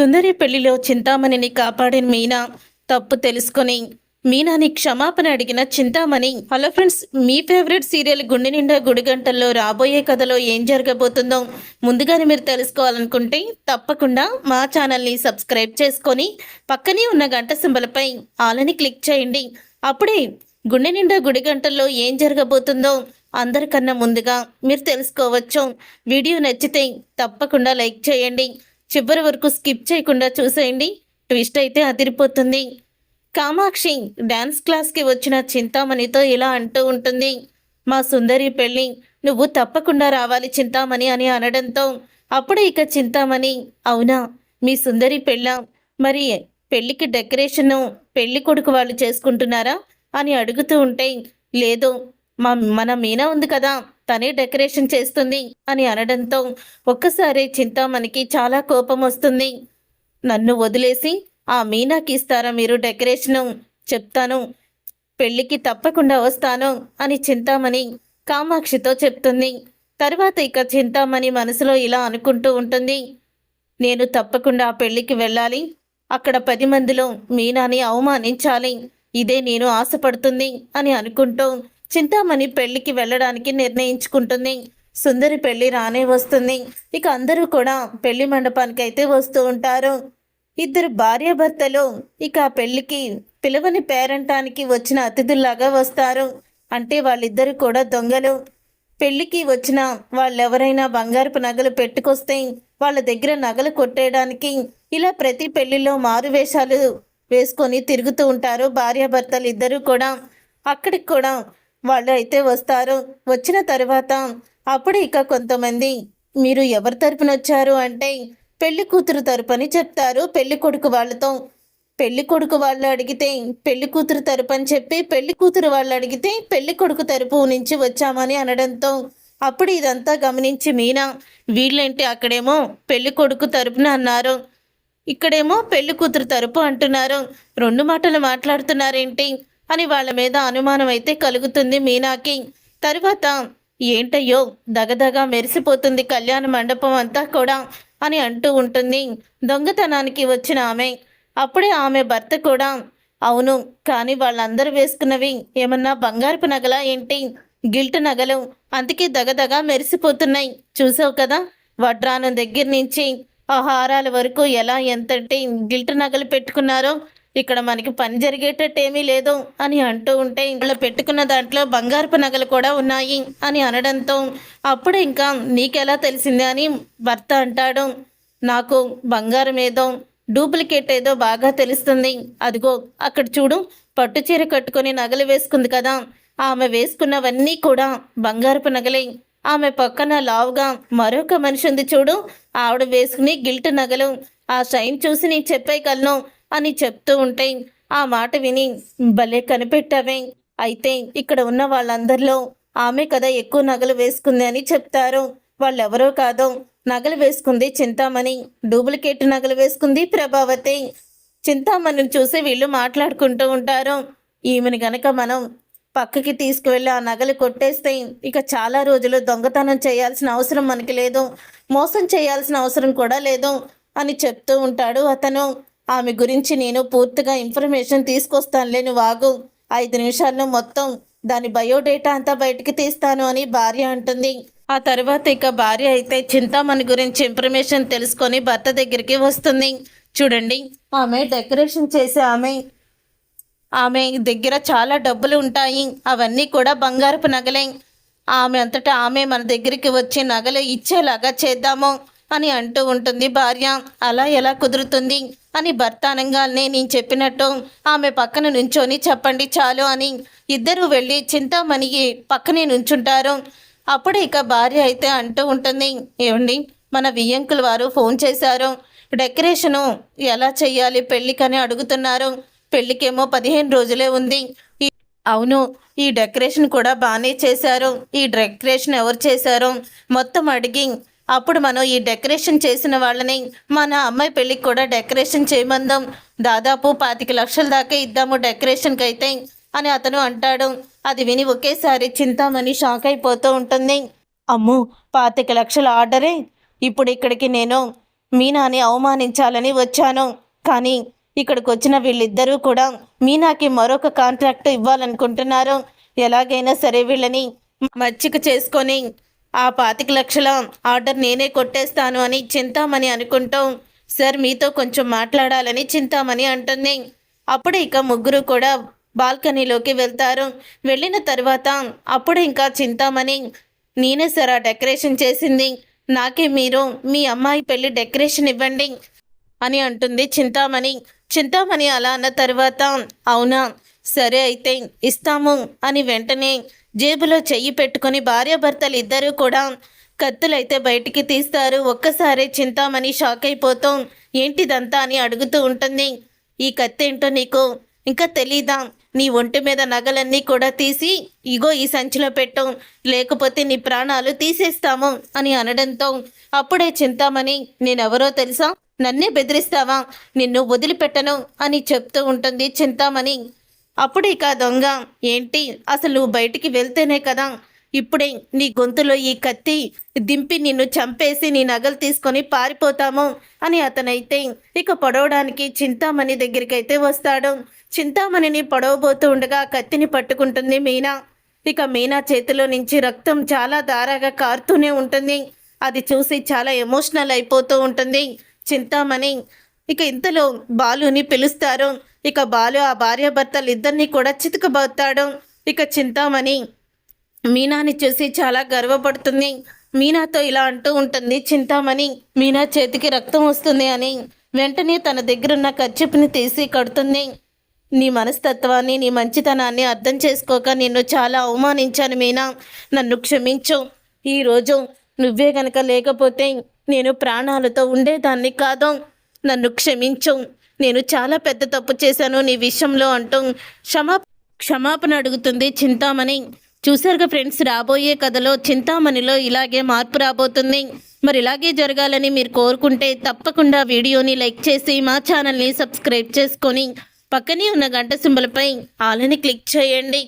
సుందరి పెళ్లిలో చింతామణిని కాపాడిన మీనా తప్పు తెలుసుకొని మీనాని క్షమాపణ అడిగిన చింతామణి. హలో ఫ్రెండ్స్, మీ ఫేవరెట్ సీరియల్ గుండె నిండా గుడిగంటల్లో రాబోయే కథలో ఏం జరగబోతుందో ముందుగానే మీరు తెలుసుకోవాలనుకుంటే తప్పకుండా మా ఛానల్ని సబ్స్క్రైబ్ చేసుకొని పక్కనే ఉన్న గంట సింబలపై ఆలని క్లిక్ చేయండి. అప్పుడే గుండె నిండా గుడిగంటల్లో ఏం జరగబోతుందో అందరికన్నా ముందుగా మీరు తెలుసుకోవచ్చు. వీడియో నచ్చితే తప్పకుండా లైక్ చేయండి. చివరి వరకు స్కిప్ చేయకుండా చూసేయండి. ట్విస్ట్ అయితే అదిరిపోతుంది. కామాక్షి డాన్స్ క్లాస్కి వచ్చిన చింతామణితో ఇలా అంటూ ఉంటుంది, మా సుందరి పెళ్ళి నువ్వు తప్పకుండా రావాలి చింతామణి అని అనడంతో అప్పుడే ఇక చింతామణి, అవునా మీ సుందరి పెళ్ళ, మరి పెళ్ళికి డెకరేషను పెళ్లి కొడుకు వాళ్ళు చేసుకుంటున్నారా అని అడుగుతూ ఉంటే, లేదు మన మీనా ఉంది కదా తనే డెకరేషన్ చేస్తుంది అని అనడంతో ఒక్కసారి చింతామణికి చాలా కోపం వస్తుంది. నన్ను వదిలేసి ఆ మీనాకి ఇస్తారా మీరు డెకరేషను? చెప్తాను, పెళ్ళికి తప్పకుండా వస్తాను అని చింతామణి కామాక్షితో చెప్తుంది. తర్వాత ఇక చింతామణి మనసులో ఇలా అనుకుంటూ ఉంటుంది, నేను తప్పకుండా ఆ పెళ్ళికి వెళ్ళాలి, అక్కడ 10 మందిలో మీనాని అవమానించాలి, ఇదే నేను ఆశపడుతుంది అని అనుకుంటూ చింతామణి పెళ్లికి వెళ్ళడానికి నిర్ణయించుకుంటుంది. సుందరి పెళ్లి రానే వస్తుంది. ఇక అందరూ కూడా పెళ్లి మండపానికి అయితే వస్తూ ఉంటారు. ఇద్దరు భార్యాభర్తలు ఇక ఆ పెళ్లికి పిలవని పేరంటానికి వచ్చిన అతిథుల్లాగా వస్తారు. అంటే వాళ్ళిద్దరు కూడా దొంగలు. పెళ్లికి వచ్చిన వాళ్ళెవరైనా బంగారపు నగలు పెట్టుకొస్తే వాళ్ళ దగ్గర నగలు కొట్టేయడానికి ఇలా ప్రతి పెళ్లిలో మారు వేషాలు వేసుకొని తిరుగుతూ ఉంటారు భార్యాభర్తలు ఇద్దరు కూడా. అక్కడికి కూడా వాళ్ళు అయితే వస్తారు. వచ్చిన తర్వాత అప్పుడు ఇక కొంతమంది, మీరు ఎవరి తరపున వచ్చారు అంటే పెళ్లి కూతురు తరపుని చెప్తారు పెళ్లి కొడుకు వాళ్ళతో. పెళ్లి కొడుకు వాళ్ళు అడిగితే పెళ్లి కూతురు తరపు అని చెప్పి, పెళ్లి కూతురు వాళ్ళు అడిగితే పెళ్లి కొడుకు తరపు నుంచి వచ్చామని అనడంతో అప్పుడు ఇదంతా గమనించి మీనా, వీళ్ళేంటి అక్కడేమో పెళ్లి కొడుకు తరపున అన్నారు, ఇక్కడేమో పెళ్లి కూతురు తరపు అంటున్నారు, 2 మాటలు మాట్లాడుతున్నారేంటి అని వాళ్ళ మీద అనుమానం అయితే కలుగుతుంది మీనాకి. తర్వాత ఏంటయ్యో దగదగా మెరిసిపోతుంది కళ్యాణ మండపం అంతా కూడా అని అంటూ ఉంటుంది దొంగతనానికి వచ్చిన ఆమె. అప్పుడే ఆమె భర్త కూడా, అవును కానీ వాళ్ళందరూ వేసుకున్నవి ఏమన్నా బంగారపు నగలా ఏంటి, గిల్ట్ నగలు, అందుకే దగదగా మెరిసిపోతున్నాయి, చూసావు కదా వడ్రానం దగ్గర నుంచి ఆ హారాల వరకు ఎలా ఎంతంటే గిల్ట్ నగలు పెట్టుకున్నారో, ఇక్కడ మనకి పని జరిగేటట్టేమీ లేదు అని అంటూ ఉంటే, వాళ్ళు పెట్టుకున్న దాంట్లో బంగారపు నగలు కూడా ఉన్నాయి అని అనడంతో అప్పుడు ఇంకా నీకెలా తెలిసింది అని భర్త అంటాడు, నాకు బంగారం ఏదో డూప్లికేట్ ఏదో బాగా తెలుస్తుంది, అదిగో అక్కడ చూడు పట్టు చీర కట్టుకొని నగలు వేసుకుంది కదా, ఆమె వేసుకున్నవన్నీ కూడా బంగారపు నగలే, ఆమె పక్కన లావుగా మరొక మనిషి ఉంది చూడు, ఆవిడ వేసుకుని గిల్ట్ నగలు, ఆ షైన్ చూసి నీకు చెప్పేయగలను అని చెప్తూ ఉంటే, ఆ మాట విని భలే కనిపెట్టావే, అయితే ఇక్కడ ఉన్న వాళ్ళందరిలో ఆమె కదా ఎక్కువ నగలు వేసుకుంది అని చెప్తారు. వాళ్ళెవరో కాదో నగలు వేసుకుంది చింతామణి, డూప్లికేట్ నగలు వేసుకుంది ప్రభావతి. చింతామణిని చూసి వీళ్ళు మాట్లాడుకుంటూ ఉంటారు, ఈమెను గనక మనం పక్కకి తీసుకువెళ్ళి ఆ నగలు కొట్టేస్తే ఇక చాలా రోజులు దొంగతనం చేయాల్సిన అవసరం మనకి లేదు, మోసం చేయాల్సిన అవసరం కూడా లేదు అని చెప్తూ ఉంటాడు అతను. ఆమె గురించి నేను పూర్తిగా ఇన్ఫర్మేషన్ తీసుకొస్తానులే, నువ్వు ఆగు, 5 నిమిషాల్లో మొత్తం దాని బయోడేటా అంతా బయటికి తీస్తాను అని భార్య అంటుంది. ఆ తర్వాత ఇక భార్య అయితే చింతామణి గురించి ఇన్ఫర్మేషన్ తెలుసుకొని భర్త దగ్గరికి వస్తుంది. చూడండి, ఆమె డెకరేషన్ చేసే ఆమె దగ్గర చాలా డబ్బులు ఉంటాయి, అవన్నీ కూడా బంగారపు నగలే, ఆమె అంతటా ఆమె మన దగ్గరికి వచ్చి నగలు ఇచ్చేలాగా చేద్దాము అని అంటూ ఉంటుంది భార్య. అలా ఎలా కుదురుతుంది అని భర్త అనగానే, నేను చెప్పినట్టు ఆమె పక్కన నుంచొని చెప్పండి చాలు అని ఇద్దరు వెళ్ళి చింతామణికి పక్కనే నుంచుంటారు. అప్పుడు ఇక భార్య అయితే అంటూ ఉంటుంది, ఏమండి మన వియ్యంకుల వారు ఫోన్ చేశారు, డెకరేషను ఎలా చెయ్యాలి పెళ్ళికని అడుగుతున్నారు, పెళ్ళికేమో 15 రోజులే ఉంది, అవును ఈ డెకరేషన్ కూడా బాగానే చేశారు, ఈ డెకరేషన్ ఎవరు చేశారో మొత్తం అడిగి అప్పుడు మనం ఈ డెకరేషన్ చేసిన వాళ్ళని మన అమ్మాయి పెళ్ళికి కూడా డెకరేషన్ చేయమందాం, దాదాపు 25 లక్షల దాకా ఇద్దాము డెకరేషన్కి అయితే అని అతను అంటాడు. అది విని ఒకేసారి చింతామణి షాక్ అయిపోతూ ఉంటుంది. అమ్మో 25 లక్షల ఆర్డరే, ఇప్పుడు ఇక్కడికి నేను మీనాని అవమానించాలని వచ్చాను. కానీ ఇక్కడికి వచ్చిన వీళ్ళిద్దరూ కూడా మీనాకి మరొక కాంట్రాక్ట్ ఇవ్వాలనుకుంటున్నారు. ఎలాగైనా సరే వీళ్ళని మచ్చిక చేసుకొని ఆ 25 లక్షల ఆర్డర్ నేనే కొట్టేస్తాను అని చింతామణి అనుకుంటాం. సార్ మీతో కొంచెం మాట్లాడాలని చింతామణి అంటుంది. అప్పుడు ఇక ముగ్గురు కూడా బాల్కనీలోకి వెళ్తారు. వెళ్ళిన తర్వాత అప్పుడు ఇంకా చింతామణి, నేనే సార్ ఆ డెకరేషన్ చేసింది, నాకే మీరు మీ అమ్మాయి పెళ్లి డెకరేషన్ ఇవ్వండి అని అంటుంది చింతామణి. చింతామణి అలా అన్న తర్వాత అవునా సరే అయితే ఇస్తాము అని వెంటనే జేబులో చెయ్యి పెట్టుకొని భార్యాభర్తలు ఇద్దరూ కూడా కత్తులైతే బయటికి తీస్తారు. ఒక్కసారి చింతామణి షాక్ అయిపోతాం. ఏంటిదంతా అని అడుగుతూ ఉంటుంది. ఈ కత్తేంటో నీకు ఇంకా తెలీదా? నీ ఒంటి మీద నగలన్నీ కూడా తీసి ఇగో ఈ సంచిలో పెట్టు, లేకపోతే నీ ప్రాణాలు తీసేస్తాము అని అనడంతో అప్పుడే చింతామణి, నేనెవరో తెలుసా, నన్నే బెదిరిస్తావా, నిన్ను వదిలిపెట్టను అని చెప్తూ ఉంటుంది చింతామణి. అప్పుడు ఇక దొంగ, ఏంటి అసలు నువ్వు బయటికి వెళ్తేనే కదా ఇప్పుడే నీ గొంతులో ఈ కత్తి దింపి నిన్ను చంపేసి నీ నగలు తీసుకొని పారిపోతాము అని అతనైతే ఇక పొడవడానికి చింతామణి దగ్గరికి అయితే వస్తాడు. చింతామణిని పొడవబోతూ ఉండగా కత్తిని పట్టుకుంటుంది మీనా. ఇక మీనా చేతిలో నుంచి రక్తం చాలా ధారగా కారుతూనే ఉంటుంది. అది చూసి చాలా ఎమోషనల్ అయిపోతూ ఉంటుంది చింతామణి. ఇక ఇంతలో బాలుని పిలుస్తారు. ఇక బాలు ఆ భార్యాభర్తలు ఇద్దరిని కూడా చితకబోతాడు. ఇక చింతామణి మీనాని చూసి చాలా గర్వపడుతుంది. మీనాతో ఇలా అంటూ ఉంటుంది చింతామణి, మీనా చేతికి రక్తం వస్తుంది అని. వెంటనే తన దగ్గరున్న కర్చీపుని తీసి కడుతుంది. నీ మనస్తత్వాన్ని, నీ మంచితనాన్ని అర్థం చేసుకోక నిన్ను చాలా అవమానించాను మీనా, నన్ను క్షమించు. ఈరోజు నువ్వే గనక లేకపోతే నేను ప్రాణాలతో ఉండేదాన్ని కాదు, నన్ను క్షమించు, నేను చాలా పెద్ద తప్పు చేశాను నీ విషయంలో అంటూ క్షమాపణ అడుగుతుంది చింతామణి. చూసారుగా ఫ్రెండ్స్, రాబోయే కథలో చింతామణిలో ఇలాగే మార్పు రాబోతుంది. మరి ఇలాగే జరగాలని మీరు కోరుకుంటే తప్పకుండా వీడియోని లైక్ చేసి మా ఛానల్ని సబ్స్క్రైబ్ చేసుకొని పక్కనే ఉన్న గంట సింబల్పై ఆల్ అని క్లిక్ చేయండి.